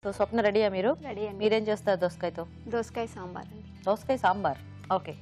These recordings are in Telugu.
సో స్వప్న రెడీయా మీరు? రెడీ అండి. మీరేం చేస్తారు దోసకాయతో? దోసకాయ సాంబార్ అండి. దోసకాయ సాంబార్. ఓకే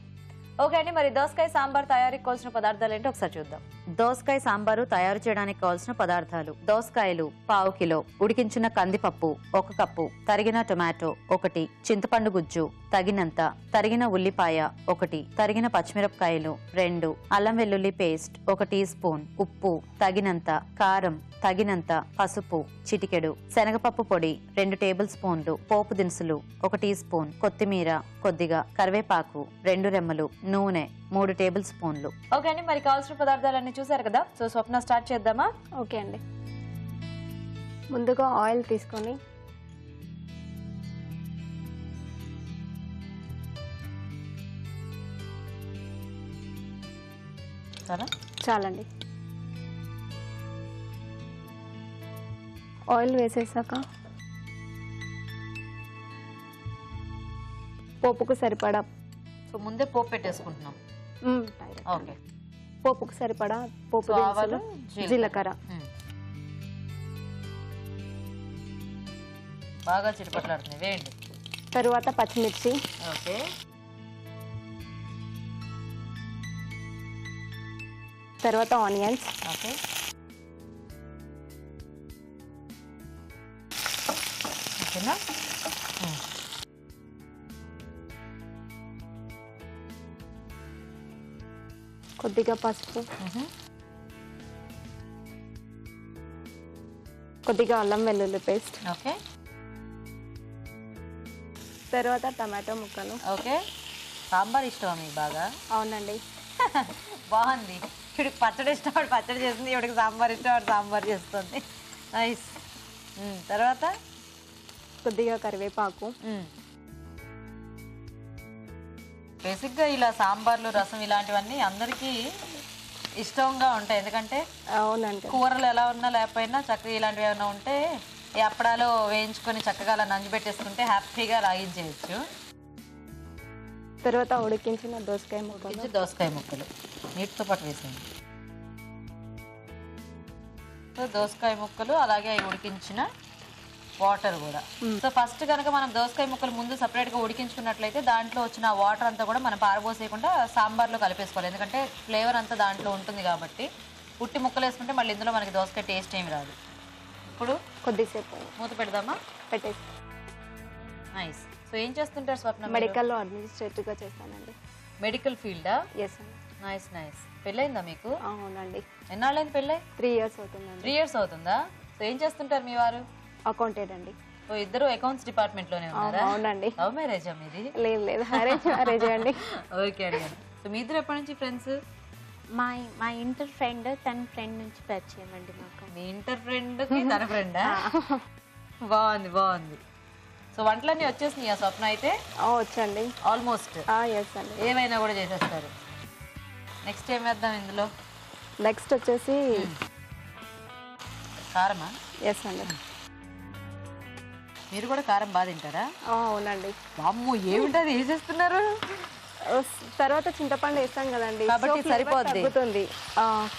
ఓకే అండి, మరి దోసకాయ సాంబార్ తయారీకి కావాల్సిన పదార్థాలు ఏంటో ఒకసారి చూద్దాం. దోసకాయ సాంబారు తయారు చేయడానికి కావాల్సిన పదార్థాలు: దోసకాయలు పావు కిలో, ఉడికించిన కందిపప్పు 1 కప్పు, తరిగిన టొమాటో 1, చింతపండు గుజ్జు తగినంత, తరిగిన ఉల్లిపాయ 1, తరిగిన పచ్చిమిరపకాయలు 2, అల్లం వెల్లుల్లి పేస్ట్ 1 టీ స్పూన్, ఉప్పు తగినంత, కారం తగినంత, పసుపు చిటికెడు, శనగపప్పు పొడి 2 టేబుల్ స్పూన్లు, పోపు దినుసులు 1 టీ స్పూన్, కొత్తిమీర కొద్దిగా, కరివేపాకు 2 రెమ్మలు, నూనె 3 టేబుల్ స్పూన్లు. ఓకే అండి, మరి కావాల్సిన పదార్థాలన్నీ చూసారు కదా. సో స్వప్న స్టార్ట్ చేద్దామా? ఓకే అండి. ముందుగా ఆయిల్ తీసుకొని చాలండి. ఆయిల్ వేసేసాక పోపుకు సరిపడా, సో ముందే పోపు పెట్టేసుకుంటున్నాం. ఓకే, పోపుకు సరిపడా పోపు దినుసులు, జీలకర్ర బాగా చిటపట్లాడుతుంది, వేయండి. తరువాత పచ్చిమిర్చి, ఓకే, తర్వాత ఆనియన్స్, ఓకే, ఓకేనా, కొద్దిగా పసుపు, కొద్దిగా అల్లం వెల్లుల్లి పేస్ట్, ఓకే, తర్వాత టమాటో ముక్కలు. ఓకే, సాంబార్ ఇష్టమా మీకు బాగా? అవునండి. బాగుంది. ఇవిడికి పచ్చడి ఇష్టం, వాడు పచ్చడి చేస్తుంది. ఇవిడికి సాంబార్ ఇష్టం, వాడు సాంబార్ చేస్తుంది. నైస్. తర్వాత కొద్దిగా కరివేపాకు. బేసిక్గా ఇలా సాంబార్లు, రసం ఇలాంటివన్నీ అందరికీ ఇష్టంగా ఉంటాయి. ఎందుకంటే అవునండి, కూరలు ఎలా ఉన్నా లేకపోయినా చక్కగా ఇలాంటివి ఏమైనా ఉంటే ఈ అప్పడాలు వేయించుకొని చక్కగా అలా నంజు పెట్టేసుకుంటే హ్యాపీగా లాగించేయచ్చు. తర్వాత ఉడికించిన దోసకాయ ముక్కలు, దోసకాయ ముక్కలు నీటితో పాటు వేసేయండి. సో దోసకాయ ముక్కలు అలాగే అవి ఉడికించిన వాటర్ కూడా. సో ఫస్ట్ కనుక మనం దోసకాయ ముక్కలు ముందు సపరేట్గా ఉడికించుకున్నట్లయితే దాంట్లో వచ్చిన వాటర్ అంతా కూడా మనం పారబోసేయకుండా సాంబార్లో కలిపేసుకోవాలి. ఎందుకంటే ఫ్లేవర్ అంతా దాంట్లో ఉంటుంది కాబట్టి. ఉట్టి ముక్కలు వేసుకుంటే మళ్ళీ ఇందులో మనకి దోసకాయ టేస్ట్ ఏమి రాదు. ఇప్పుడు కొద్దిసేపు మూత పెడదామా? పెట్టేసి. నైస్. సో ఏం చేస్తుంటారు స్వప్న? మెడికల్లో అడ్మినిస్ట్రేటివ్గా చేస్తానండి. మెడికల్ ఫీల్డా? ఎస్ అండి. Nice nice. పెళ్ళైందా మీకు? అవునండి. ఎన్నాళ్ళైంది పెళ్ళై? 3 years అవుతుందండి. 3 years అవుతుందా? సో ఏం చేస్తుంటారు మీ వారు? అకౌంటెంట్ అండి. సో ఇద్దరు అకౌంట్స్ డిపార్ట్మెంట్ లోనే ఉన్నారా? అవునండి. లవ్ మ్యారేజా మీది? లేదు లేదు, అరేంజ్ మ్యారేజ్ అండి. ఓకే అండి. సో మీ ఇద్దరు ఎప్పటి నుంచి ఫ్రెండ్స్? మా ఇంటర్ ఫ్రెండ్, తన ఫ్రెండ్ నుంచి పరిచయం అండి మాకు. మీ ఇంటర్ ఫ్రెండ్ కి తన ఫ్రెండా? బాగుంది బాగుంది. సో వంటలన్నీ వచ్చేసినాయి స్వప్న అయితే? వచ్చండి, ఆల్మోస్ట్. ఎస్ అండి. ఏమైనా కూడా చేసేస్తారు. నెక్స్ట్ ఏం వేద్దాం ఇందులో? నెక్స్ట్ వచ్చేసి కారమా? ఎస్ అండి. మీరు కూడా కారం బాగా తింటారా? అవునండి. అమ్మో ఏమిటది వేసేస్తున్నారు? తర్వాత చింతపండు వేస్తాం కదండి, కాబట్టి సరిపోద్ది. తగ్గుతుంది,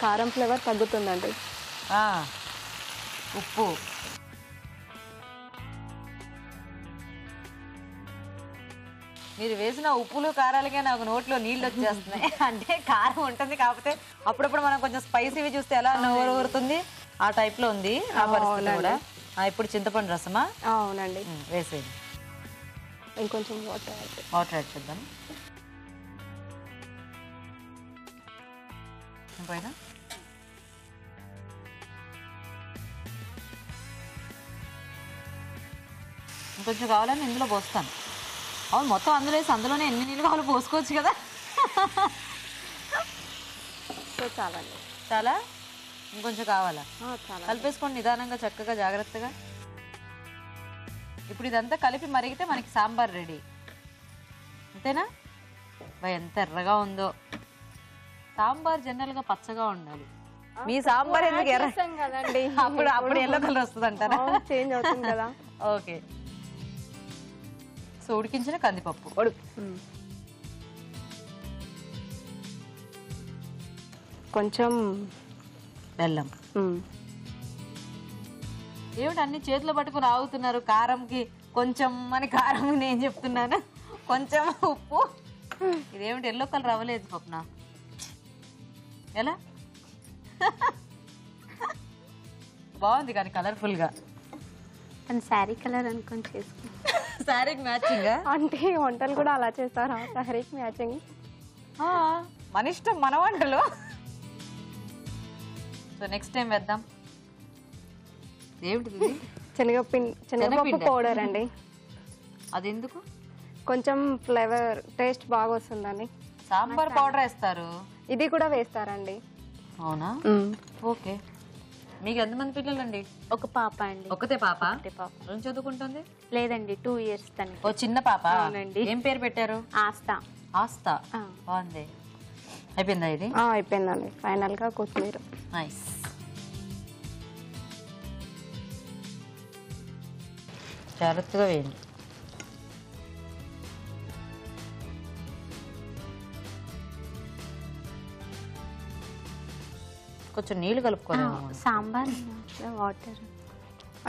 కారం ఫ్లేవర్ తగ్గుతుందండి. ఉప్పు, మీరు వేసిన ఉప్పులు కారాలకే నాకు నోట్లో నీళ్ళు వచ్చేస్తున్నాయి. అంటే కారం ఉంటుంది కాకపోతే అప్పుడప్పుడు మనం కొంచెం స్పైసీవి చూస్తే ఎలా నోరు ఊరుతుంది ఆ టైప్లో ఉంది ఆ పరిస్థితి కూడా. ఇప్పుడు చింతపండు రసమా? అవునండి. వేసేది. ఇంకొంచెం వాటర్ యాడ్ చేద్దాం. పైన ఇంకొంచెం కావాలని ఇందులో పోస్తాను. అవును, మొత్తం అందులో వేసి అందులోనే ఎన్ని నీళ్ళు కావాలో పోసుకోవచ్చు కదా. చాలండి. చాలా? ఇంకొంచెం కావాలా? కలిపేసుకోండి నిదానంగా, చక్కగా, జాగ్రత్తగా. ఇప్పుడు ఇదంతా కలిపి మరిగితే మనకి సాంబార్ రెడీ. అంతేనా? ఎంత ఎర్రగా ఉందో సాంబార్. జనరల్గా పచ్చగా ఉండాలి. మీ సాంబార్ ఎందుకు ఎర్ర కదండి? అప్పుడు ఎల్లో కలర్ వస్తుంది అంటారా? చేంజ్ అవుతుంది కదా. ఓకే. సో ఉడికించిన కందిపప్పు, కొంచెం బెల్లం, ఏమిటి అన్ని చేతిలో పట్టుకుని ఆగుతున్నారు? కారంకి కొంచెం అని కారం నేను చెప్తున్నాను, కొంచెం ఉప్పు. ఇదేమిటి ఎల్లో కలర్ అవ్వలేదు స్వప్న? ఎలా బాగుంది కానీ కలర్ఫుల్గా. తను శారీ కలర్ అనుకొని చేసుకుంటాం. శారీకి మ్యాచింగ్ అంటే వంటలు కూడా అలా చేస్తారా? శారీకి మ్యాచింగ్. మన ఇష్టం, మన వంటలు. సో నెక్స్ట్ టైం వేద్దాం. ఏమిటి? శనగపప్పు పౌడర్ అండి. అది ఎందుకు? కొంచెం ఫ్లేవర్ టేస్ట్ బాగా వస్తుందని. సాంబార్ పౌడర్ వేస్తారు, ఇది కూడా వేస్తారండి. అవునా? ఓకే. మీకు ఎంతమంది పిల్లలండి? ఒక పాప అండి. ఒకతే పాప? ఒకటే పాప. ఏం చదువుకుంటుంది? లేదండి 2 years తనకి. ఓ చిన్న పాప. అవునండి. ఏం పేరు పెట్టారు? ఆస్తా. ఆస్తా. బాగుంది. అయిపోయిందా ఇది? అయిపోయిందండి. ఫైనల్ గా కొత్తిమీర. నైస్. జాగ్రత్తగా వేయండి. కొంచెం నీళ్లు కలుపుకోలేము. సాంబార్ వాటర్.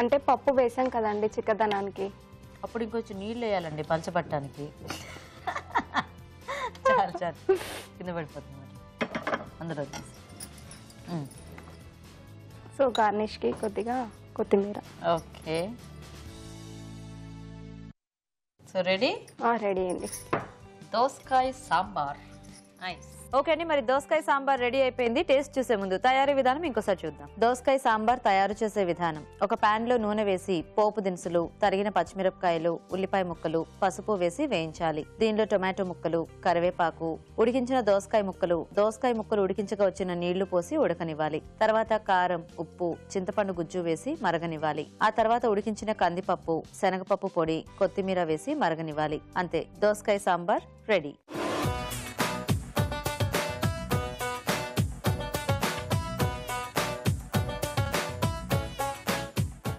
అంటే పప్పు వేసాం కదండి చిక్కదనానికి, అప్పుడు ఇంకొంచెం నీళ్ళు వేయాలండి పలచబట్టడానికి. చాలు చాలు, కింద పడిపోతుంది మరి. అందులో సో గార్నిష్ కి కొద్దిగా కొత్తిమీర. ఓకే. So ready? రెడీ అండి. దోసకాయ సాంబార్. నైస్. ఓకే అండి, మరి దోసకాయ సాంబార్ రెడీ అయిపోయింది. టేస్ట్ చూసే ముందు తయారీ విధానం ఇంకోసారి చూద్దాం. దోసకాయ సాంబార్ తయారు చేసే విధానం: ఒక పాన్ లో నూనె వేసి పోపు దినుసులు, తరిగిన పచ్చిమిరపకాయలు, ఉల్లిపాయ ముక్కలు, పసుపు వేసి వేయించాలి. దీనిలో టొమాటో ముక్కలు, కరివేపాకు, ఉడికించిన దోసకాయ ముక్కలు ఉడికించగా వచ్చిన నీళ్లు పోసి ఉడకనివ్వాలి. తర్వాత కారం, ఉప్పు, చింతపండు గుజ్జు వేసి మరగనివ్వాలి. ఆ తర్వాత ఉడికించిన కందిపప్పు, శనగపప్పు పొడి, కొత్తిమీర వేసి మరగనివ్వాలి. అంతే, దోసకాయ సాంబార్ రెడీ.